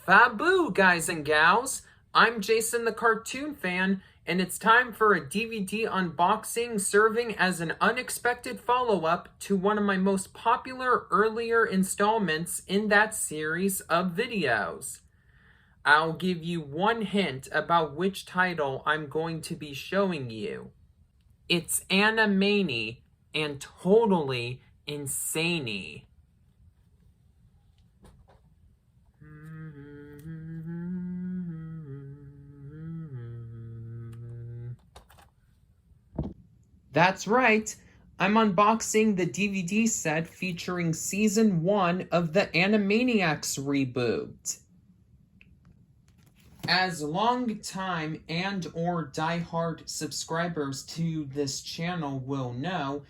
Faboo, guys and gals! I'm Jason the Cartoon Fan, and it's time for a DVD unboxing serving as an unexpected follow-up to one of my most popular earlier installments in that series of videos. I'll give you one hint about which title I'm going to be showing you. It's Animaniacs and totally insane-y. That's right, I'm unboxing the DVD set featuring Season 1 of the Animaniacs reboot. As long-time and/or diehard subscribers to this channel will know,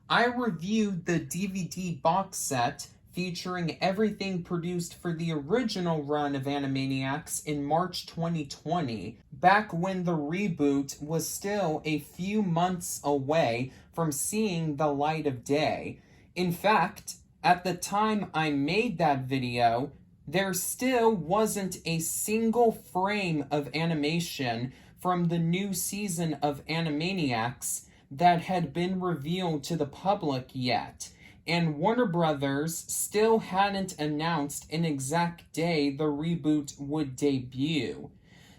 I reviewed the DVD box set featuring everything produced for the original run of Animaniacs in March 2020, back when the reboot was still a few months away from seeing the light of day. In fact, at the time I made that video, there still wasn't a single frame of animation from the new season of Animaniacs that had been revealed to the public yet, and Warner Brothers still hadn't announced an exact day the reboot would debut.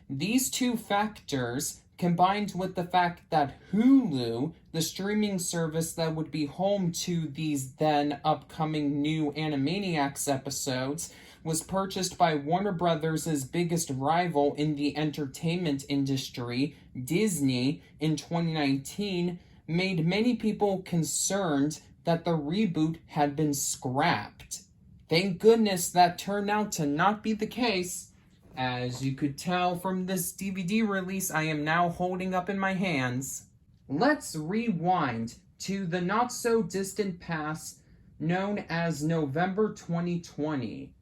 These two factors, combined with the fact that Hulu, the streaming service that would be home to these then upcoming new Animaniacs episodes, was purchased by Warner Brothers' biggest rival in the entertainment industry, Disney, in 2019, made many people concerned that the reboot had been scrapped. Thank goodness that turned out to not be the case. As you could tell from this DVD release I am now holding up in my hands. Let's rewind to the not-so-distant past known as November 2020.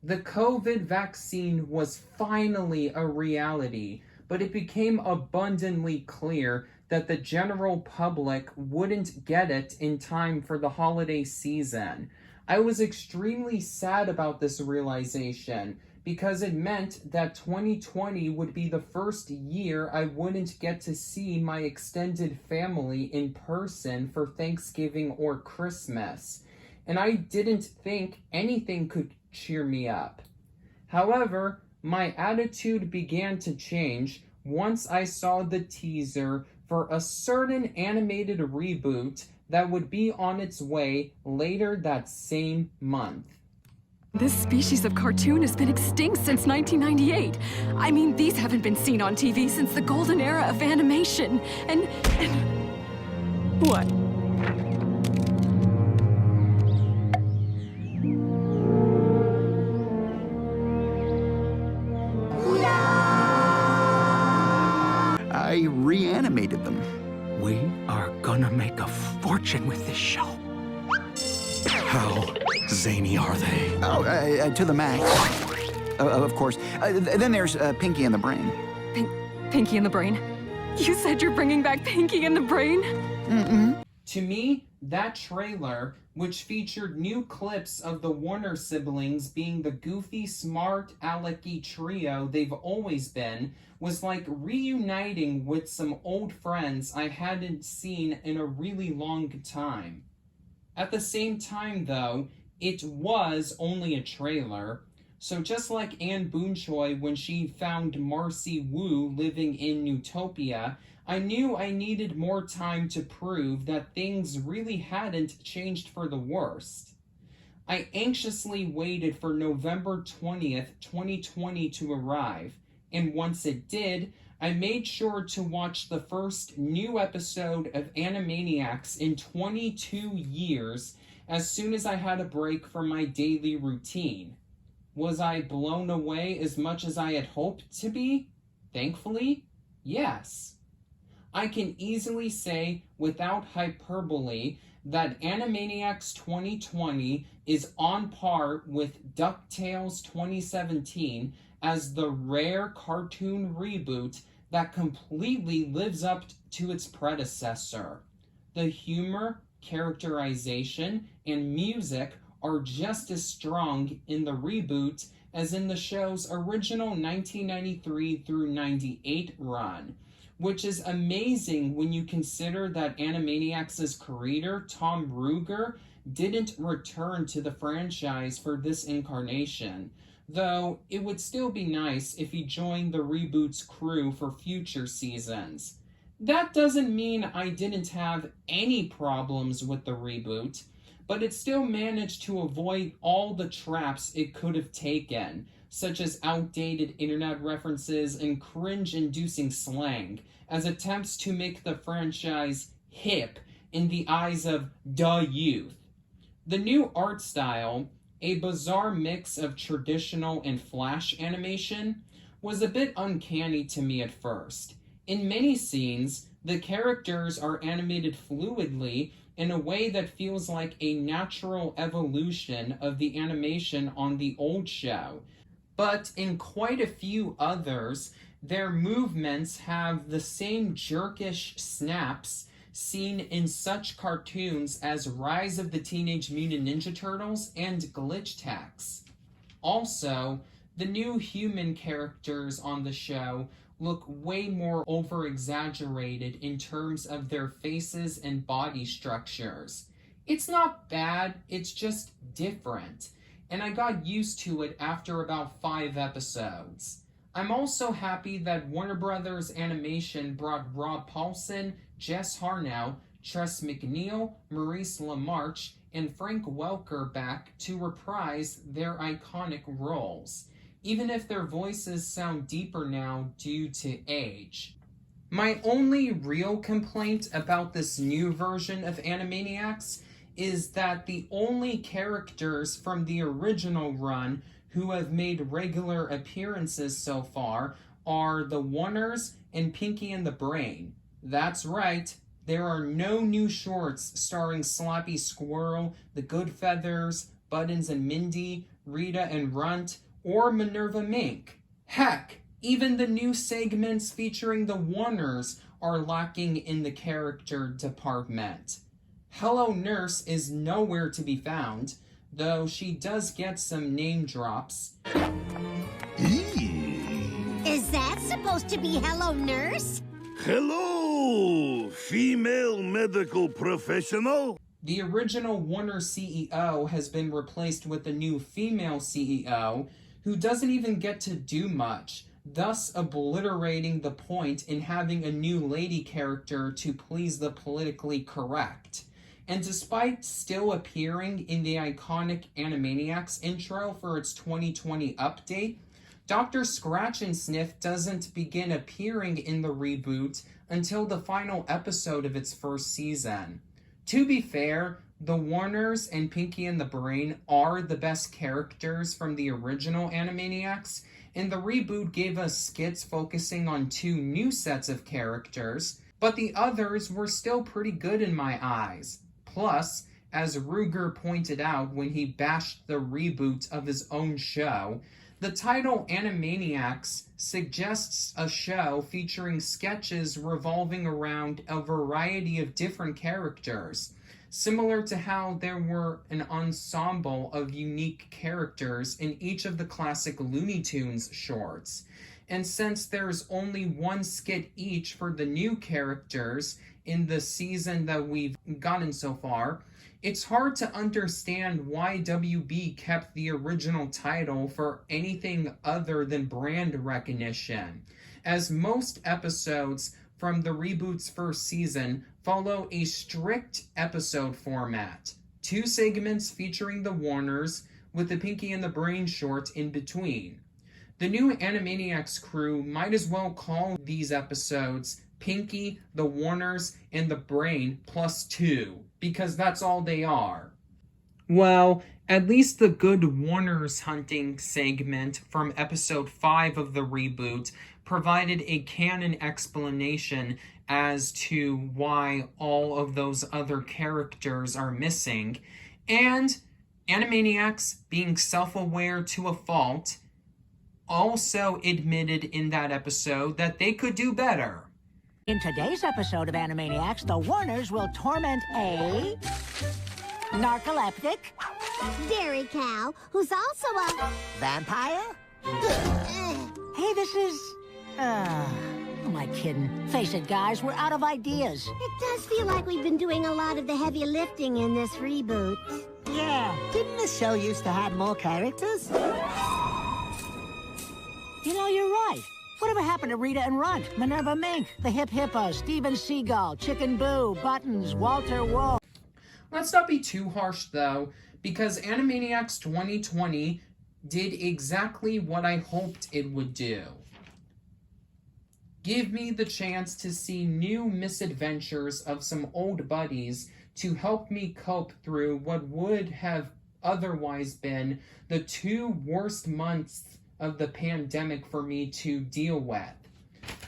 The COVID vaccine was finally a reality, but it became abundantly clear that the general public wouldn't get it in time for the holiday season. I was extremely sad about this realization because it meant that 2020 would be the first year I wouldn't get to see my extended family in person for Thanksgiving or Christmas, and I didn't think anything could cheer me up. However, my attitude began to change once I saw the teaser for a certain animated reboot that would be on its way later that same month. This species of cartoon has been extinct since 1998. I mean, these haven't been seen on TV since the golden era of animation. And what? I reanimated them. We are gonna make a fortune with this show. How zany are they? Oh, to the max. Of course. Then there's Pinky and the Brain. Pinky and the Brain? You said you're bringing back Pinky and the Brain? Mm-mm. To me, that trailer, which featured new clips of the Warner siblings being the goofy, smart, alecky trio they've always been, was like reuniting with some old friends I hadn't seen in a really long time. At the same time, though, it was only a trailer, so just like Anne Boonchoi when she found Marcy Wu living in Utopia, I knew I needed more time to prove that things really hadn't changed for the worst. I anxiously waited for November 20th, 2020 to arrive, and once it did, I made sure to watch the first new episode of Animaniacs in 22 years as soon as I had a break from my daily routine. Was I blown away as much as I had hoped to be? Thankfully, yes. I can easily say, without hyperbole, that Animaniacs 2020 is on par with DuckTales 2017 as the rare cartoon reboot that completely lives up to its predecessor. The humor, characterization, and music are just as strong in the reboot as in the show's original 1993 through 98 run, which is amazing when you consider that Animaniacs' creator, Tom Ruegger, didn't return to the franchise for this incarnation, though it would still be nice if he joined the reboot's crew for future seasons. That doesn't mean I didn't have any problems with the reboot, but it still managed to avoid all the traps it could have taken, such as outdated internet references and cringe-inducing slang, as attempts to make the franchise hip in the eyes of the youth. The new art style, a bizarre mix of traditional and flash animation, was a bit uncanny to me at first. In many scenes, the characters are animated fluidly in a way that feels like a natural evolution of the animation on the old show. But in quite a few others, their movements have the same jerkish snaps seen in such cartoons as Rise of the Teenage Mutant Ninja Turtles and Glitch Tax. Also, the new human characters on the show look way more over-exaggerated in terms of their faces and body structures. It's not bad, it's just different, and I got used to it after about 5 episodes. I'm also happy that Warner Brothers Animation brought Rob Paulsen, Jess Harnow, Tress MacNeille, Maurice LaMarche, and Frank Welker back to reprise their iconic roles, even if their voices sound deeper now due to age. My only real complaint about this new version of Animaniacs is that the only characters from the original run who have made regular appearances so far are the Warners and Pinky and the Brain. That's right, there are no new shorts starring Slappy Squirrel, the Good Feathers, Buttons and Mindy, Rita and Runt, or Minerva Mink. Heck, even the new segments featuring the Warners are lacking in the character department. Hello Nurse is nowhere to be found, though she does get some name drops. Is that supposed to be Hello Nurse? Hello, female medical professional. The original Warner CEO has been replaced with a new female CEO who doesn't even get to do much, thus obliterating the point in having a new lady character to please the politically correct. And despite still appearing in the iconic Animaniacs intro for its 2020 update, Dr. Scratch and Sniff doesn't begin appearing in the reboot until the final episode of its first season. To be fair, the Warners and Pinky and the Brain are the best characters from the original Animaniacs, and the reboot gave us skits focusing on 2 new sets of characters, but the others were still pretty good in my eyes. Plus, as Ruegger pointed out when he bashed the reboot of his own show, the title Animaniacs suggests a show featuring sketches revolving around a variety of different characters, similar to how there were an ensemble of unique characters in each of the classic Looney Tunes shorts. And since there's only 1 skit each for the new characters in the season that we've gotten so far, it's hard to understand why WB kept the original title for anything other than brand recognition, as most episodes from the reboot's first season follow a strict episode format. 2 segments featuring the Warners, with the Pinky and the Brain short in between. The new Animaniacs crew might as well call these episodes Pinky, the Warners, and the Brain +2, because that's all they are. Well, at least the good Warners hunting segment from episode 5 of the reboot provided a canon explanation as to why all of those other characters are missing, and Animaniacs, being self-aware to a fault, also admitted in that episode that they could do better. In today's episode of Animaniacs, the Warners will torment a narcoleptic Dairy Cow, who's also a... Vampire? Hey, this is... Who am I kidding? Face it, guys, we're out of ideas. It does feel like we've been doing a lot of the heavy lifting in this reboot. Yeah, didn't the show used to have more characters? You know, you're right. Whatever happened to Rita and Runt, Minerva Mink, the Hip Hippo, Steven Seagull, Chicken Boo, Buttons, Walter Wolf? Let's not be too harsh, though, because Animaniacs 2020 did exactly what I hoped it would do. Give me the chance to see new misadventures of some old buddies to help me cope through what would have otherwise been the 2 worst months of the pandemic for me to deal with.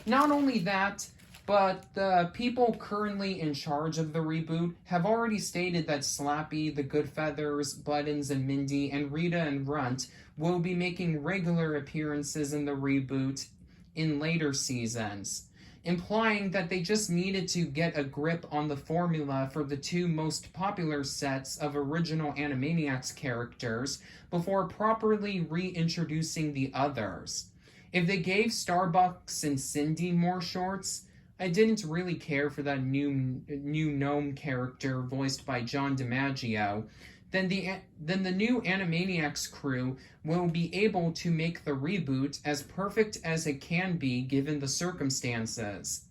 Not only that, but the people currently in charge of the reboot have already stated that Slappy, the Goodfeathers, Buttons, and Mindy, and Rita and Runt will be making regular appearances in the reboot in later seasons, implying that they just needed to get a grip on the formula for the 2 most popular sets of original Animaniacs characters before properly reintroducing the others. If they gave Starbucks and Cindy more shorts, I didn't really care for that new gnome character voiced by John DiMaggio, then the new Animaniacs crew will be able to make the reboot as perfect as it can be given the circumstances.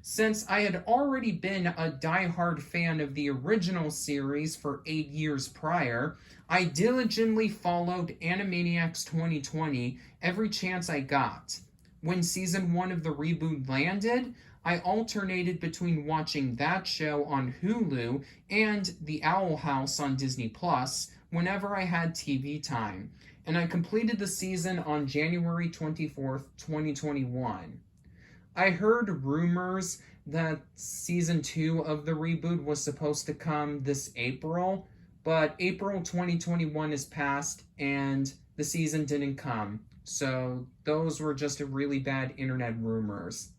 Since I had already been a die-hard fan of the original series for 8 years prior, I diligently followed Animaniacs 2020 every chance I got. When season 1 of the reboot landed, I alternated between watching that show on Hulu and The Owl House on Disney Plus whenever I had TV time, and I completed the season on January 24th, 2021. I heard rumors that season 2 of the reboot was supposed to come this April, but April 2021 is past and the season didn't come, so those were just really bad internet rumors.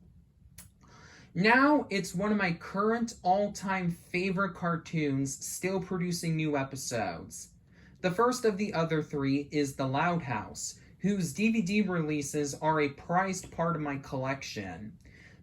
Now, it's one of my current all-time favorite cartoons still producing new episodes. The first of the other 3 is The Loud House, whose DVD releases are a prized part of my collection.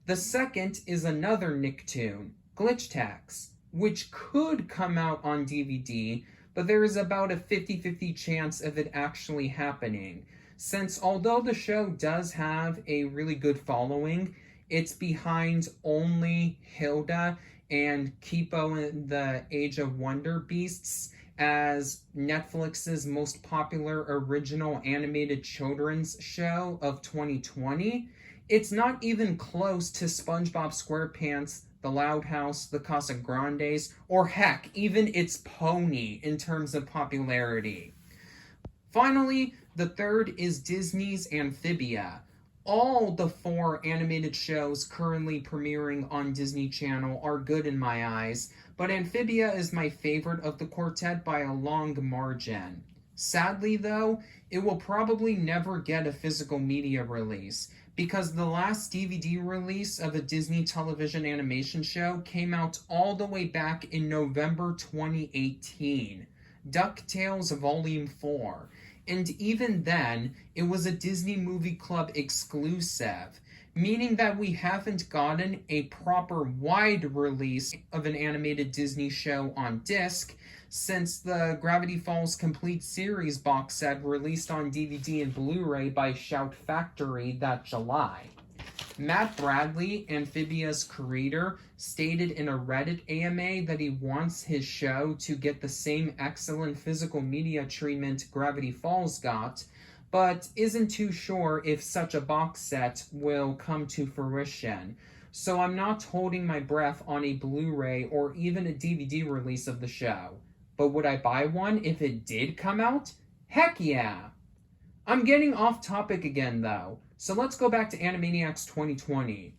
The second is another Nicktoon, Glitch Tax, which could come out on DVD, but there is about a 50-50 chance of it actually happening, since although the show does have a really good following, it's behind only Hilda and Kipo and the Age of Wonder Beasts as Netflix's most popular original animated children's show of 2020. It's not even close to SpongeBob SquarePants, The Loud House, The Casa Grandes, or heck, even its Pony in terms of popularity. Finally, the third is Disney's Amphibia. All the 4 animated shows currently premiering on Disney Channel are good in my eyes, but Amphibia is my favorite of the quartet by a long margin. Sadly, though, it will probably never get a physical media release, because the last DVD release of a Disney television animation show came out all the way back in November 2018, DuckTales Volume 4. And even then, it was a Disney Movie Club exclusive, meaning that we haven't gotten a proper wide release of an animated Disney show on disc since the Gravity Falls Complete Series box set released on DVD and Blu-ray by Shout Factory that July. Matt Bradley, Amphibia's creator, stated in a Reddit AMA that he wants his show to get the same excellent physical media treatment Gravity Falls got, but isn't too sure if such a box set will come to fruition. So I'm not holding my breath on a Blu-ray or even a DVD release of the show. But would I buy one if it did come out? Heck yeah! I'm getting off topic again though, so let's go back to Animaniacs 2020.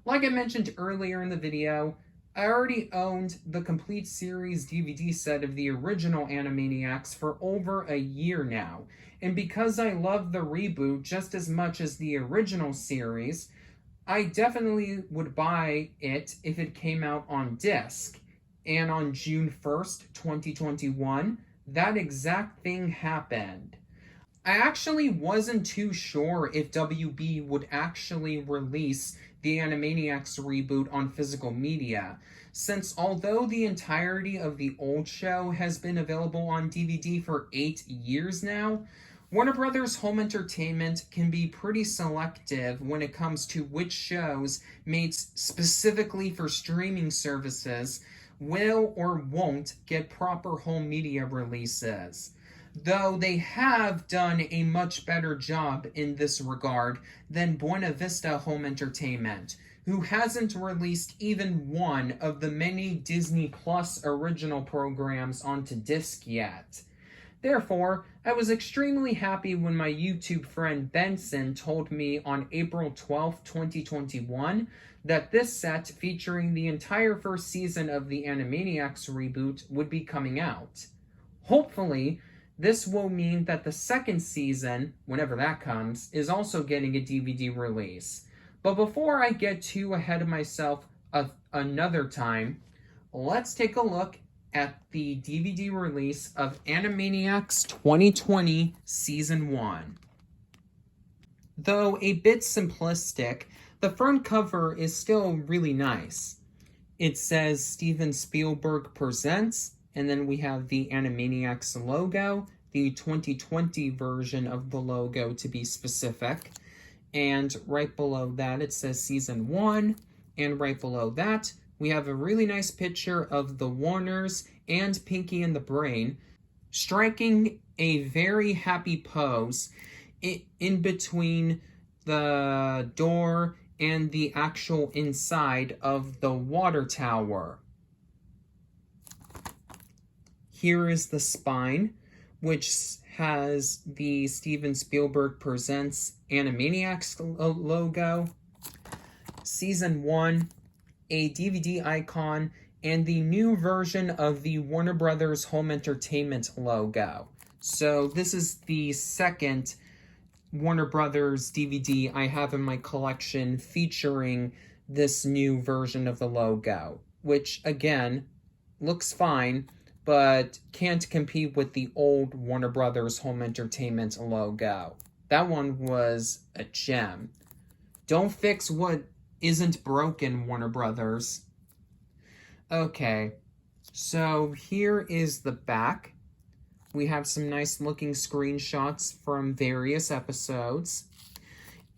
Like I mentioned earlier in the video, I already owned the complete series DVD set of the original Animaniacs for over a year now, and because I love the reboot just as much as the original series, I definitely would buy it if it came out on disc. And on June 1st, 2021, that exact thing happened. I actually wasn't too sure if WB would actually release the Animaniacs reboot on physical media, since although the entirety of the old show has been available on DVD for 8 years now, Warner Brothers Home Entertainment can be pretty selective when it comes to which shows made specifically for streaming services will or won't get proper home media releases. Though they have done a much better job in this regard than Buena Vista Home Entertainment, who hasn't released even one of the many Disney Plus original programs onto disc yet. Therefore, I was extremely happy when my YouTube friend Benson told me on April 12, 2021, that this set featuring the entire first season of the Animaniacs reboot would be coming out. Hopefully, this will mean that the second season, whenever that comes, is also getting a DVD release. But before I get too ahead of myself another time, let's take a look at the DVD release of Animaniacs 2020 Season 1. Though a bit simplistic, the front cover is still really nice. It says Steven Spielberg Presents, and then we have the Animaniacs logo, the 2020 version of the logo to be specific. And right below that it says Season 1, and right below that we have a really nice picture of the Warners and Pinky and the Brain striking a very happy pose in between the door and the actual inside of the water tower. Here is the spine, which has the Steven Spielberg Presents Animaniacs logo, Season 1, a DVD icon, and the new version of the Warner Brothers Home Entertainment logo. So this is the second Warner Brothers DVD I have in my collection featuring this new version of the logo, which again looks fine, but can't compete with the old Warner Brothers Home Entertainment logo. That one was a gem. Don't fix what isn't broken, Warner Brothers. Okay, so here is the back. We have some nice looking screenshots from various episodes.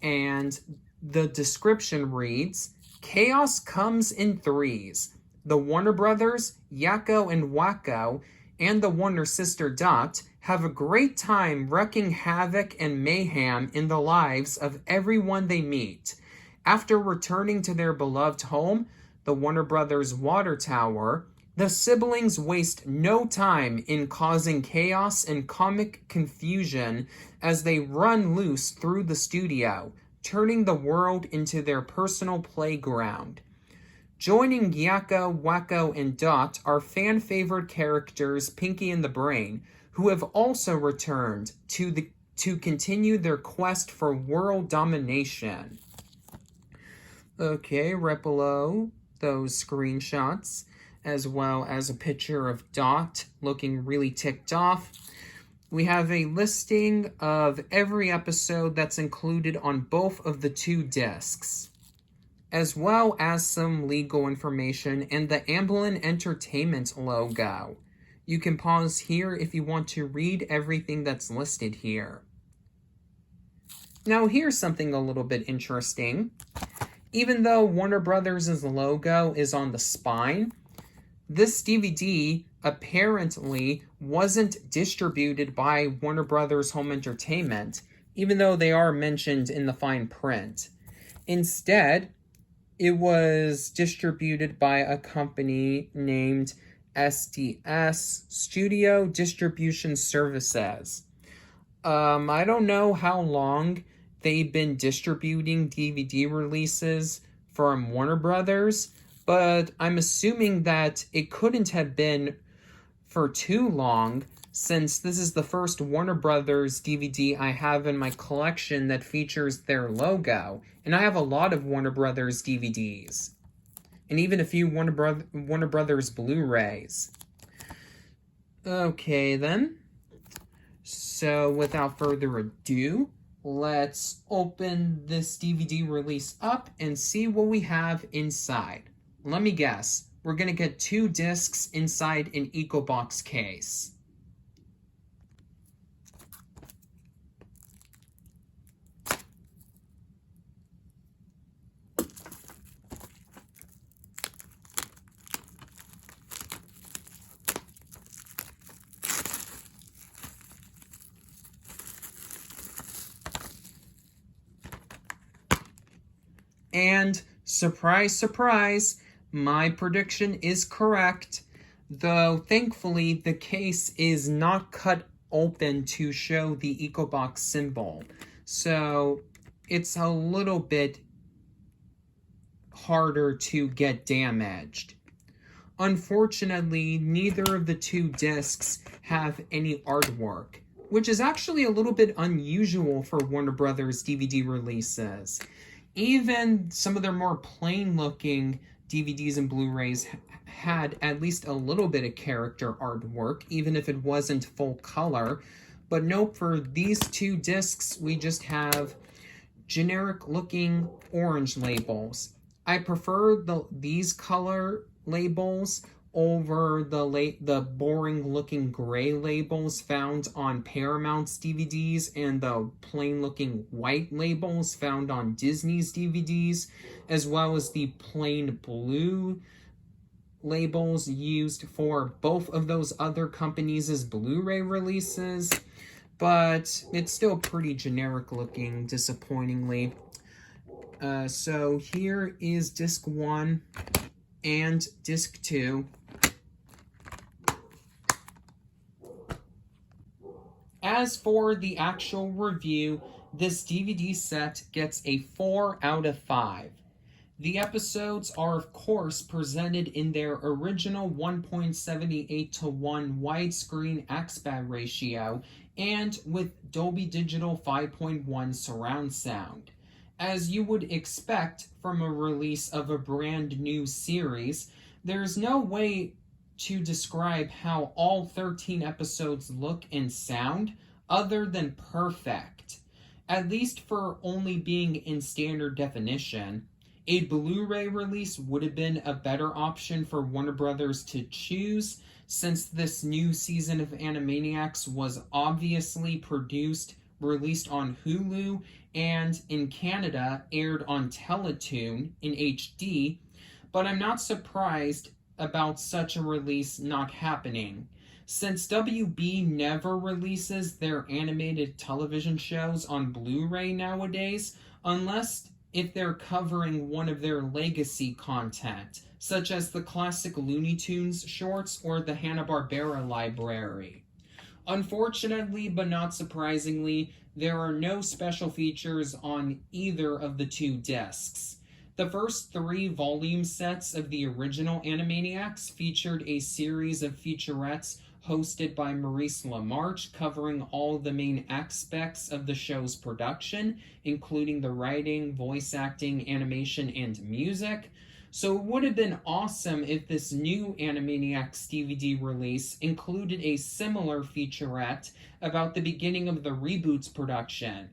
And the description reads, "Chaos comes in threes. The Warner Brothers, Yakko and Wacko, and the Warner sister Dot have a great time wreaking havoc and mayhem in the lives of everyone they meet. After returning to their beloved home, the Warner Brothers water tower, the siblings waste no time in causing chaos and comic confusion as they run loose through the studio, turning the world into their personal playground. Joining Yakko, Wacko, and Dot are fan-favorite characters Pinky and the Brain, who have also returned to continue their quest for world domination." Okay, right below those screenshots, as well as a picture of Dot looking really ticked off, we have a listing of every episode that's included on both of the two discs, as well as some legal information and the Amblin Entertainment logo. You can pause here if you want to read everything that's listed here. Now here's something a little bit interesting. Even though Warner Brothers' logo is on the spine, this DVD apparently wasn't distributed by Warner Brothers Home Entertainment, even though they are mentioned in the fine print. Instead, it was distributed by a company named SDS, Studio Distribution Services. I don't know how long they've been distributing DVD releases from Warner Brothers, but I'm assuming that it couldn't have been for too long, since this is the first Warner Brothers DVD I have in my collection that features their logo, and I have a lot of Warner Brothers DVDs, and even a few Warner Brothers Blu-rays. Okay then. So without further ado, let's open this DVD release up and see what we have inside. Let me guess. We're going to get 2 discs inside an EcoBox case. And surprise, surprise, my prediction is correct, though thankfully the case is not cut open to show the EcoBox symbol. So it's a little bit harder to get damaged. Unfortunately, neither of the 2 discs have any artwork, which is actually a little bit unusual for Warner Brothers DVD releases. Even some of their more plain-looking DVDs and Blu-rays had at least a little bit of character artwork, even if it wasn't full color. But nope, for these 2 discs, we just have generic-looking orange labels. I prefer these color labels over the boring-looking gray labels found on Paramount's DVDs and the plain-looking white labels found on Disney's DVDs, as well as the plain blue labels used for both of those other companies' Blu-ray releases. But it's still pretty generic-looking, disappointingly. So here is Disc 1 and Disc 2. As for the actual review, this DVD set gets a 4 out of 5. The episodes are of course presented in their original 1.78:1 widescreen aspect ratio and with Dolby Digital 5.1 surround sound. As you would expect from a release of a brand new series, there's no way to describe how all 13 episodes look and sound other than perfect, at least for only being in standard definition. A Blu-ray release would have been a better option for Warner Brothers to choose, since this new season of Animaniacs was obviously released on Hulu, and in Canada aired on Teletoon in HD, but I'm not surprised about such a release not happening, since WB never releases their animated television shows on Blu-ray nowadays, unless if they're covering one of their legacy content, such as the classic Looney Tunes shorts or the Hanna-Barbera library. Unfortunately, but not surprisingly, there are no special features on either of the 2 discs. The first 3 volume sets of the original Animaniacs featured a series of featurettes hosted by Maurice LaMarche, covering all the main aspects of the show's production, including the writing, voice acting, animation, and music. So it would have been awesome if this new Animaniacs DVD release included a similar featurette about the beginning of the reboot's production.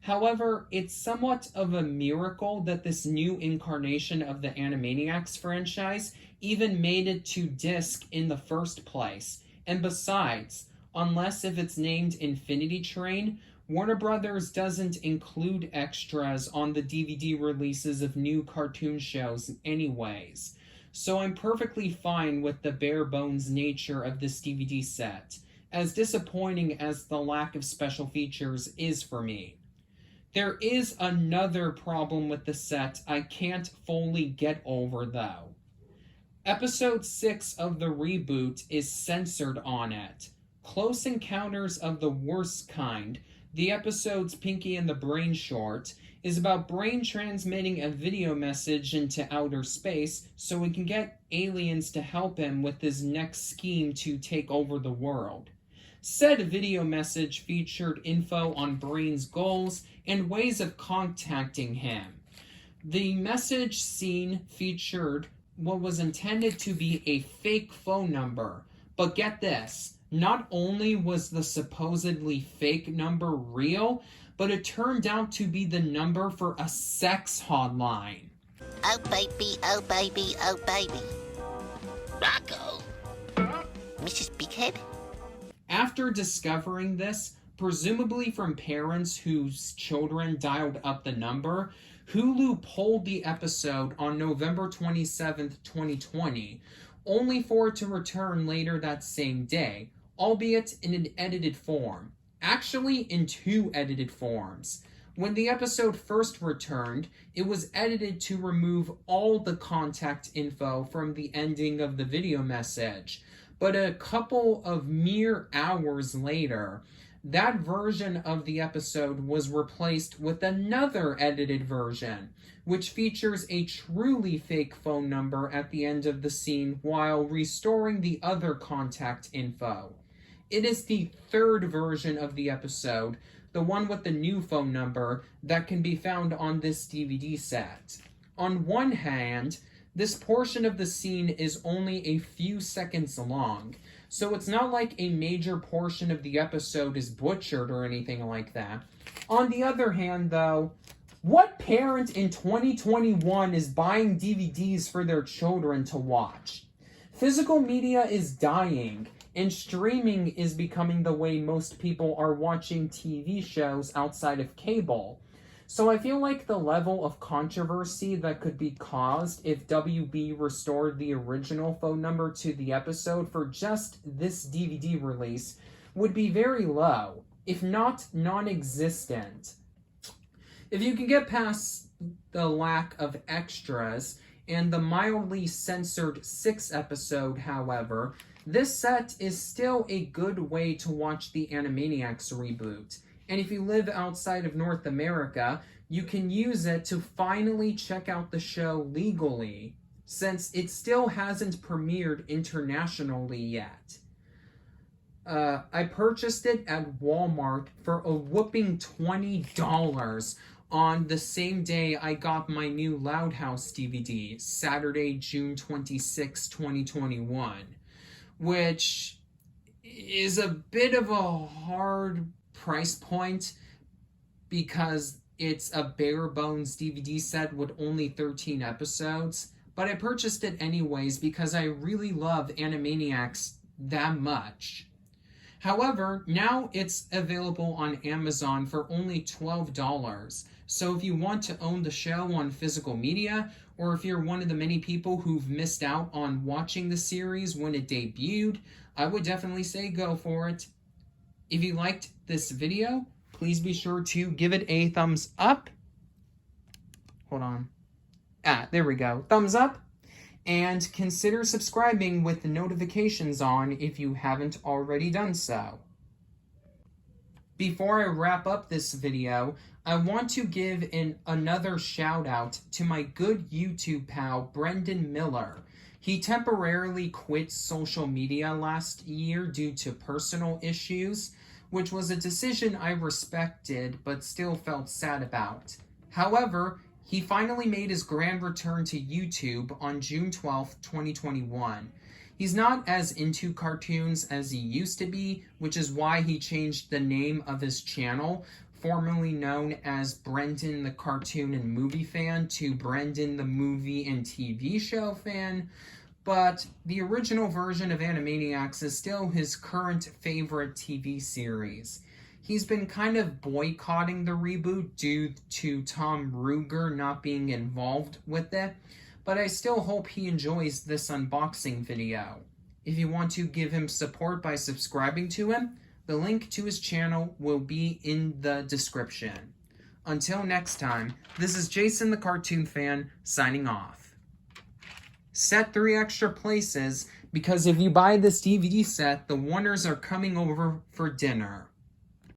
However, it's somewhat of a miracle that this new incarnation of the Animaniacs franchise even made it to disc in the first place. And besides, unless if it's named Infinity Train, Warner Brothers doesn't include extras on the DVD releases of new cartoon shows anyways. So I'm perfectly fine with the bare-bones nature of this DVD set, as disappointing as the lack of special features is for me. There is another problem with the set I can't fully get over though. Episode 6 of the reboot is censored on it. Close Encounters of the Worst Kind, the episode's Pinky and the Brain short, is about Brain transmitting a video message into outer space so he can get aliens to help him with his next scheme to take over the world. Said video message featured info on Brain's goals and ways of contacting him. The message scene featured what was intended to be a fake phone number, but get this, Not only was the supposedly fake number real, but it turned out to be the number for a sex hotline. Oh baby, oh baby, oh baby. Rocco? Mrs. Bighead? After discovering this, presumably from parents whose children dialed up the number, Hulu pulled the episode on November 27th, 2020, only for it to return later that same day, albeit in an edited form. Actually, in 2 edited forms. When the episode first returned, it was edited to remove all the contact info from the ending of the video message. But a couple of mere hours later, that version of the episode was replaced with another edited version, which features a truly fake phone number at the end of the scene while restoring the other contact info. It is the 3rd version of the episode, the one with the new phone number, that can be found on this DVD set. On one hand, this portion of the scene is only a few seconds long, so it's not like a major portion of the episode is butchered or anything like that. On the other hand, though, what parent in 2021 is buying DVDs for their children to watch? Physical media is dying, and streaming is becoming the way most people are watching TV shows outside of cable. So I feel like the level of controversy that could be caused if WB restored the original phone number to the episode for just this DVD release would be very low, if not non-existent. If you can get past the lack of extras and the mildly censored 6th episode, however, this set is still a good way to watch the Animaniacs reboot. And if you live outside of North America, you can use it to finally check out the show legally, since it still hasn't premiered internationally yet. I purchased it at Walmart for a whooping $20 on the same day I got my new Loud House DVD, Saturday, June 26, 2021, which is a bit of a hard price point because it's a bare bones DVD set with only 13 episodes, but I purchased it anyways because I really love Animaniacs that much. However, now it's available on Amazon for only $12, so if you want to own the show on physical media, or if you're one of the many people who've missed out on watching the series when it debuted, I would definitely say go for it. If you liked this video, please be sure to give it a thumbs up. Hold on. There we go. Thumbs up. And consider subscribing with the notifications on if you haven't already done so. Before I wrap up this video, I want to give another shout out to my good YouTube pal, Brendan Miller. He temporarily quit social media last year due to personal issues, which was a decision I respected but still felt sad about. However, he finally made his grand return to YouTube on June 12th, 2021. He's not as into cartoons as he used to be, which is why he changed the name of his channel, formerly known as Brendan the Cartoon and Movie Fan, to Brendan the Movie and TV Show Fan. But the original version of Animaniacs is still his current favorite TV series. He's been kind of boycotting the reboot due to Tom Ruegger not being involved with it, but I still hope he enjoys this unboxing video. If you want to give him support by subscribing to him, the link to his channel will be in the description. Until next time, this is Jason the Cartoon Fan signing off. Set 3 extra places, because if you buy this DVD set, the Warners are coming over for dinner.